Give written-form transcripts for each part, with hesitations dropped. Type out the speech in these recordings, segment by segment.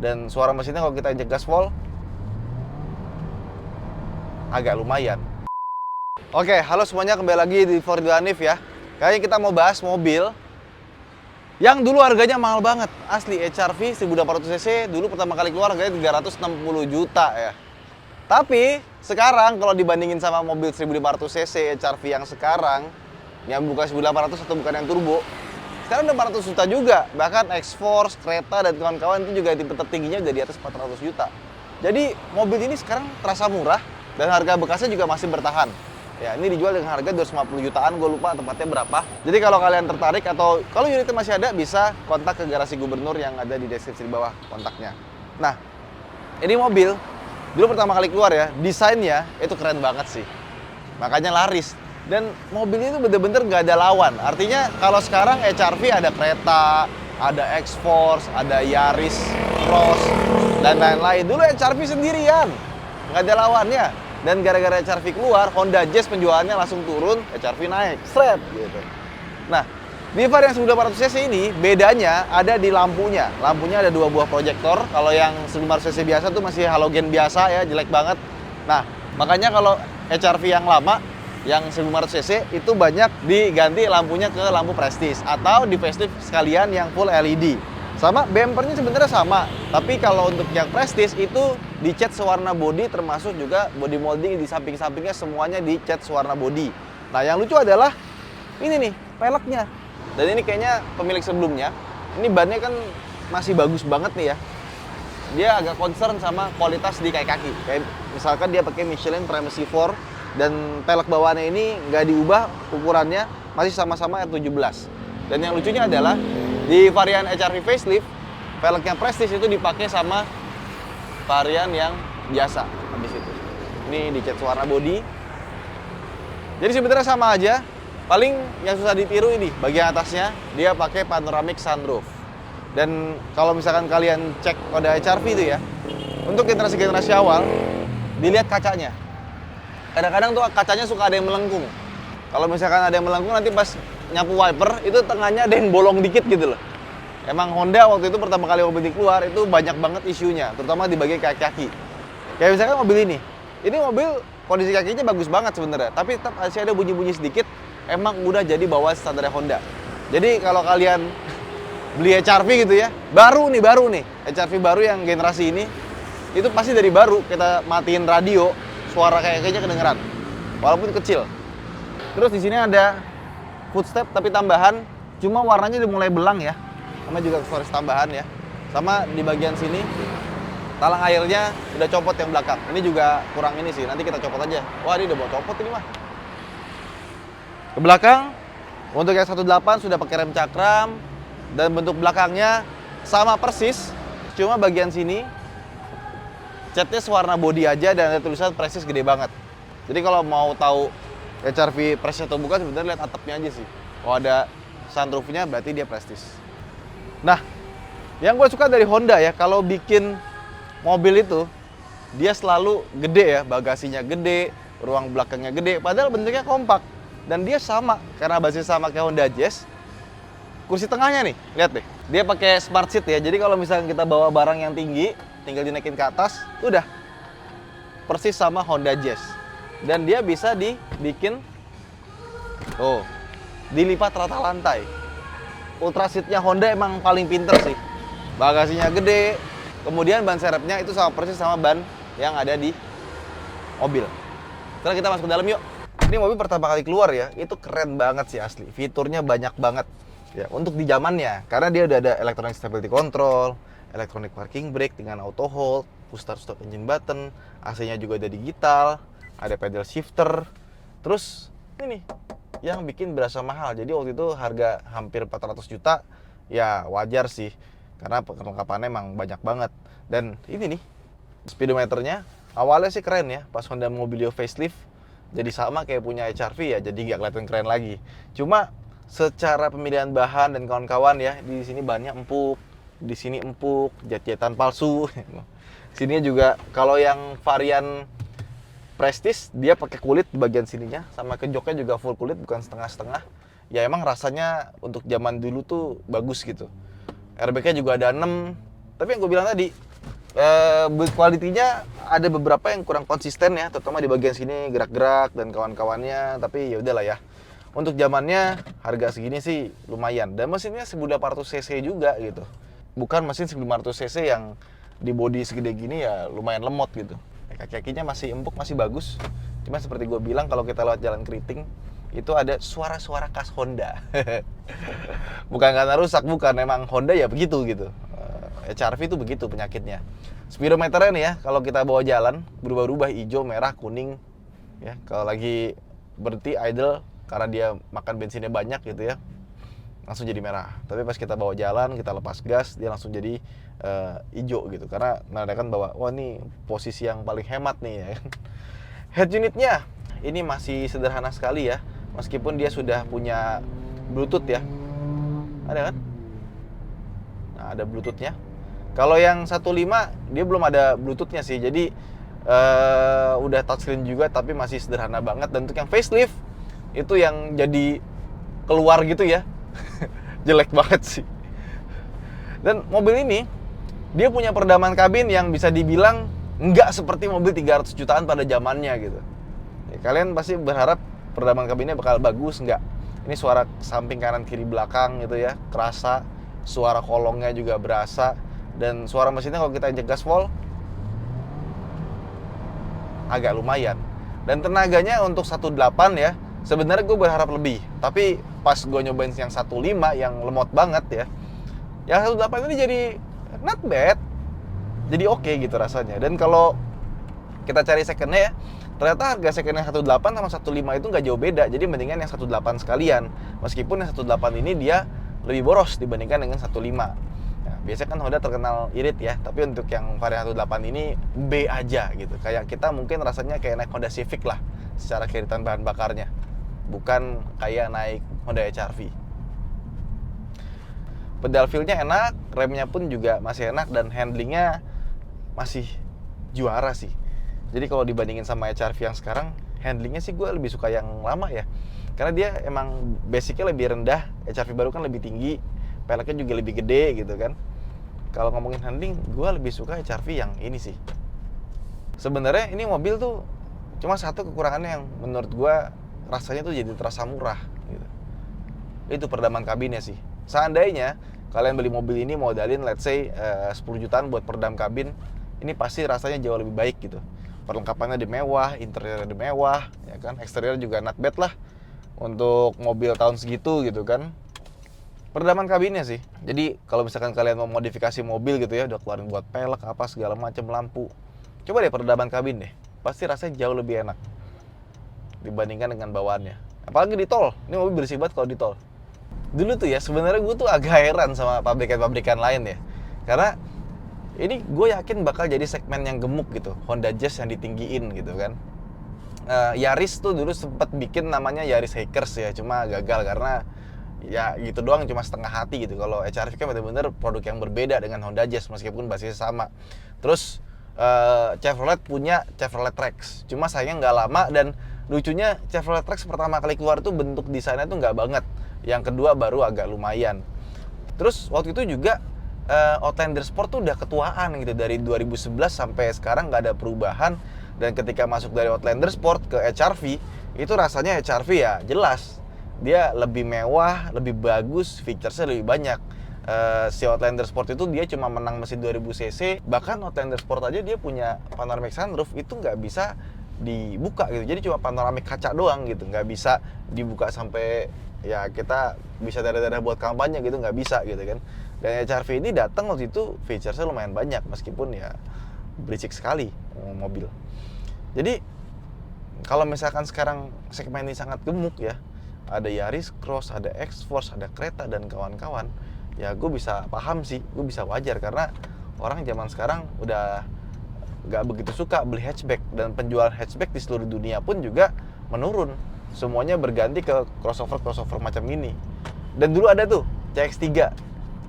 Dan suara mesinnya kalau kita injek gaspol agak lumayan. Oke, halo semuanya, kembali lagi di Ford Hanif ya. Kayaknya kita mau bahas mobil yang dulu harganya mahal banget. Asli, HR-V 1800cc dulu pertama kali keluar harganya 360 juta ya. Tapi sekarang kalau dibandingin sama mobil 1500cc HR-V yang sekarang, yang bukan 1800 atau bukan yang turbo, sekarang udah 400 juta juga. Bahkan X-Force, Creta, dan kawan-kawan itu juga tipe tertingginya udah di atas 400 juta. Jadi mobil ini sekarang terasa murah dan harga bekasnya juga masih bertahan. Ya, ini dijual dengan harga 250 jutaan, gue lupa tempatnya berapa. Jadi kalau kalian tertarik atau kalau unitnya masih ada, bisa kontak ke garasi gubernur yang ada di deskripsi di bawah kontaknya. Nah, ini mobil dulu pertama kali keluar ya, desainnya itu keren banget sih. Makanya laris. Dan mobilnya itu bener-bener nggak ada lawan. Artinya kalau sekarang HR-V ada Creta, ada X-Force, ada Yaris, Cross, dan lain-lain. Dulu HR-V sendirian, nggak ada lawannya. Dan gara-gara HR-V keluar, Honda Jazz penjualannya langsung turun, HR-V naik, seret gitu. Nah, di varian 1800cc ini bedanya ada di lampunya. Lampunya ada 2 buah proyektor. Kalau yang 1500cc biasa tuh masih halogen biasa ya, jelek banget. Nah, makanya kalau HR-V yang lama, yang 1500cc itu banyak diganti lampunya ke lampu prestis atau di facelift sekalian yang full LED. Sama bumpernya sebenarnya sama, tapi kalau untuk yang prestis itu dicat sewarna body, termasuk juga body molding di samping-sampingnya semuanya dicat sewarna body. Nah, yang lucu adalah ini nih, peleknya. Dan ini kayaknya pemilik sebelumnya, ini bannya kan masih bagus banget nih ya. Dia agak concern sama kualitas di kaki-kaki. Kayak misalkan dia pakai Michelin Primacy 4 dan pelek bawaannya ini nggak diubah ukurannya, masih sama-sama R17. Dan yang lucunya adalah di varian HR-V facelift, velg yang prestige itu dipakai sama varian yang biasa habis itu. Ini dicat warna body. Jadi sebenarnya sama aja. Paling yang susah ditiru ini bagian atasnya dia pakai panoramic sunroof. Dan kalau misalkan kalian cek kode HR-V itu ya, untuk generasi-generasi awal dilihat kacanya. Kadang-kadang tuh kacanya suka ada yang melengkung. Kalau misalkan ada yang melengkung, nanti pas nyapu wiper itu tengahnya ada yang bolong dikit gitu loh. Emang Honda waktu itu pertama kali mobil ini keluar itu banyak banget isunya, terutama di bagian kaki-kaki. Kayak misalkan mobil ini mobil kondisi kakinya bagus banget sebenarnya, tapi tetap masih ada bunyi-bunyi sedikit. Emang udah jadi bawaan standar Honda. Jadi kalau kalian beli HR-V gitu ya, baru nih HR-V baru yang generasi ini, itu pasti dari baru kita matiin radio, suara kayaknya kedengeran, walaupun kecil. Terus di sini ada footstep tapi tambahan, cuma warnanya udah mulai belang ya. Sama juga aksesoris tambahan ya. Sama di bagian sini talang airnya udah copot yang belakang. Ini juga kurang ini sih, nanti kita copot aja. Wah, ini udah mau copot ini mah. Ke belakang untuk yang 18 sudah pakai rem cakram dan bentuk belakangnya sama persis, cuma bagian sini catnya sewarna body aja dan ada tulisan prestis gede banget. Jadi kalau mau tahu HR-V prestis atau bukan, sebenarnya lihat atapnya aja sih. Kalau ada sunroofnya berarti dia prestis. Nah, yang gue suka dari Honda ya, kalau bikin mobil itu dia selalu gede ya, bagasinya gede, ruang belakangnya gede, padahal bentuknya kompak. Dan dia sama, karena basis sama kayak Honda Jazz. Kursi tengahnya nih, lihat deh. Dia pakai smart seat ya, jadi kalau misalnya kita bawa barang yang tinggi, tinggal dinaikin ke atas, udah persis sama Honda Jazz. Dan dia bisa dibikin, dilipat rata lantai. Ultra seatnya Honda emang paling pinter sih. Bagasinya gede, kemudian ban serepnya itu sama persis sama ban yang ada di mobil. Sekarang kita masuk ke dalam yuk. Ini mobil pertama kali keluar ya, itu keren banget sih asli. Fiturnya banyak banget ya untuk di zamannya, karena dia udah ada electronic stability control, electronic parking brake dengan auto hold, push start stop engine button, AC-nya juga ada digital, ada pedal shifter. Terus ini yang bikin berasa mahal. Jadi waktu itu harga hampir 400 juta, ya wajar sih, karena perlengkapannya emang banyak banget. Dan ini nih, speedometernya awalnya sih keren ya, pas Honda Mobilio facelift, jadi sama kayak punya HR-V ya, jadi nggak kelihatan keren lagi. Cuma secara pemilihan bahan dan kawan-kawan ya, di sini bannya empuk, di sini empuk, jet-jetan palsu. Sini juga kalau yang varian Prestige dia pakai kulit di bagian sininya, sama kejoknya juga full kulit, bukan setengah-setengah. Ya emang rasanya untuk zaman dulu tuh bagus gitu. Airbagnya juga ada 6. Tapi yang gue bilang tadi, Build quality-nya ada beberapa yang kurang konsisten ya, terutama di bagian sini gerak-gerak dan kawan-kawannya. Tapi ya udahlah ya. Untuk zamannya harga segini sih lumayan. Dan mesinnya 1800 cc juga gitu. Bukan mesin 1500 cc yang di body segede gini ya lumayan lemot gitu. Kaki-kakinya masih empuk, masih bagus. Cuma seperti gue bilang, kalau kita lewat jalan keriting itu ada suara-suara khas Honda. Bukan karena rusak, bukan, emang Honda ya begitu gitu. HR-V itu begitu penyakitnya. Speedometernya nih ya, kalau kita bawa jalan berubah-ubah, hijau, merah, kuning ya. Kalau lagi berhenti idle karena dia makan bensinnya banyak gitu ya, langsung jadi merah. Tapi pas kita bawa jalan, kita lepas gas, dia langsung jadi hijau gitu. Karena menandakan bahwa wah ini posisi yang paling hemat nih ya. Head unitnya ini masih sederhana sekali ya, meskipun dia sudah punya Bluetooth ya. Ada kan? Nah, ada Bluetoothnya. Kalau yang 15 dia belum ada Bluetoothnya sih. Jadi udah touchscreen juga tapi masih sederhana banget. Dan untuk yang facelift itu yang jadi keluar gitu ya. Jelek banget sih. Dan mobil ini dia punya peredaman kabin yang bisa dibilang nggak seperti mobil 300 jutaan pada zamannya gitu. Ya, kalian pasti berharap peredaman kabinnya bakal bagus, nggak? Ini suara samping kanan kiri belakang gitu ya, kerasa. Suara kolongnya juga berasa. Dan suara mesinnya kalau kita injek gaspol agak lumayan. Dan tenaganya untuk 1.8 ya, sebenarnya gue berharap lebih. Tapi pas gue nyobain yang 1.5 yang lemot banget ya, yang 1.8 ini jadi not bad. Jadi oke gitu rasanya. Dan kalau kita cari secondnya ya, ternyata harga secondnya 1.8 sama 1.5 itu nggak jauh beda. Jadi mendingan yang 1.8 sekalian. Meskipun yang 1.8 ini dia lebih boros dibandingkan dengan 1.5. Nah, biasanya kan Honda terkenal irit ya, tapi untuk yang varian 1.8 ini B aja gitu. Kayak kita mungkin rasanya kayak naik Honda Civic lah secara keiritan bahan bakarnya. Bukan kayak naik Honda HR-V. Pedal feel-nya enak, remnya pun juga masih enak, dan handlingnya masih juara sih. Jadi kalau dibandingin sama HR-V yang sekarang, handlingnya sih gue lebih suka yang lama ya. Karena dia emang basicnya lebih rendah, HR-V baru kan lebih tinggi, peleknya juga lebih gede gitu kan. Kalau ngomongin handling, gue lebih suka HR-V yang ini sih. Sebenarnya ini mobil tuh cuma satu kekurangannya yang menurut gue rasanya tuh jadi terasa murah gitu. Itu peredaman kabinnya sih. Seandainya kalian beli mobil ini modalin let's say 10 jutaan buat peredam kabin, ini pasti rasanya jauh lebih baik gitu. Perlengkapannya di mewah, interiornya di mewah, ya kan, eksterior juga not bad lah untuk mobil tahun segitu gitu kan. Peredaman kabinnya sih. Jadi kalau misalkan kalian mau modifikasi mobil gitu ya, udah keluarin buat pelek apa segala macam lampu, coba deh peredaman kabin deh. Pasti rasanya jauh lebih enak dibandingkan dengan bawaannya. Apalagi di tol. Ini mobil bersih banget kalau di tol. Dulu tuh ya sebenarnya gue tuh agak heran sama pabrikan-pabrikan lain ya. Karena ini gue yakin bakal jadi segmen yang gemuk gitu, Honda Jazz yang ditinggiin gitu kan. Yaris tuh dulu sempat bikin namanya Yaris Hikers ya, cuma gagal karena ya gitu doang, cuma setengah hati gitu. Kalau HR-V kan bener-bener produk yang berbeda dengan Honda Jazz meskipun basisnya sama. Terus Chevrolet punya Chevrolet Trax, cuma sayangnya nggak lama. Dan lucunya Chevrolet Trax pertama kali keluar tuh bentuk desainnya tuh nggak banget, yang kedua baru agak lumayan. Terus waktu itu juga Outlander Sport tuh udah ketuaan gitu, dari 2011 sampai sekarang nggak ada perubahan. Dan ketika masuk dari Outlander Sport ke HR-V, itu rasanya HR-V ya jelas dia lebih mewah, lebih bagus, featuresnya lebih banyak. Si Outlander Sport itu dia cuma menang mesin 2000 cc, bahkan Outlander Sport aja dia punya panoramic sunroof itu nggak bisa dibuka gitu. Jadi cuma panoramik kaca doang gitu, nggak bisa dibuka sampai ya kita bisa darah-darah buat kampanye gitu, nggak bisa gitu kan. Dan HR-V ini datang waktu itu featuresnya lumayan banyak meskipun ya berisik sekali mobil. Jadi kalau misalkan sekarang segmen ini sangat gemuk ya, ada Yaris Cross, ada X-Force, ada Creta dan kawan-kawan, ya gue bisa paham sih, gue bisa wajar karena orang zaman sekarang udah nggak begitu suka beli hatchback, dan penjualan hatchback di seluruh dunia pun juga menurun. Semuanya berganti ke crossover macam ini. Dan dulu ada tuh CX-3,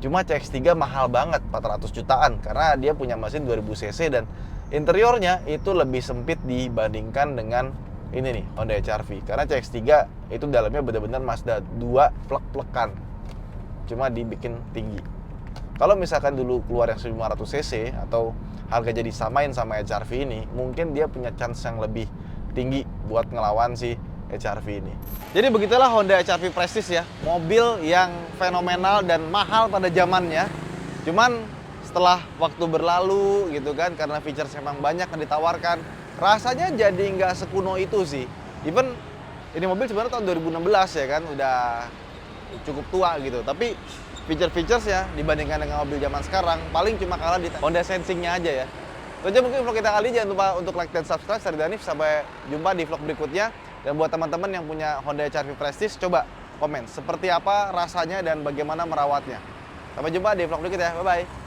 cuma CX-3 mahal banget, 400 jutaan karena dia punya mesin 2000 cc dan interiornya itu lebih sempit dibandingkan dengan ini nih Honda HR-V. Karena CX-3 itu dalamnya benar-benar Mazda 2 plek-plekan, cuma dibikin tinggi. Kalau misalkan dulu keluar yang 1500 cc atau harga jadi samain sama HR-V ini, mungkin dia punya chance yang lebih tinggi buat ngelawan si HR-V ini. Jadi begitulah Honda HR-V Prestige ya, mobil yang fenomenal dan mahal pada zamannya. Cuman setelah waktu berlalu gitu kan, karena features memang banyak yang ditawarkan, rasanya jadi nggak sekuno itu sih. Even ini mobil sebenarnya tahun 2016 ya kan, udah cukup tua gitu. Tapi feature-features ya dibandingkan dengan mobil zaman sekarang paling cuma kalah di Honda Sensing-nya aja ya. Itu aja mungkin vlog kita kali ini. Jangan lupa untuk like dan subscribe. Saya Danif, sampai jumpa di vlog berikutnya. Dan buat teman-teman yang punya Honda HR-V Prestige, coba komen seperti apa rasanya dan bagaimana merawatnya. Sampai jumpa di vlog berikutnya. Bye bye.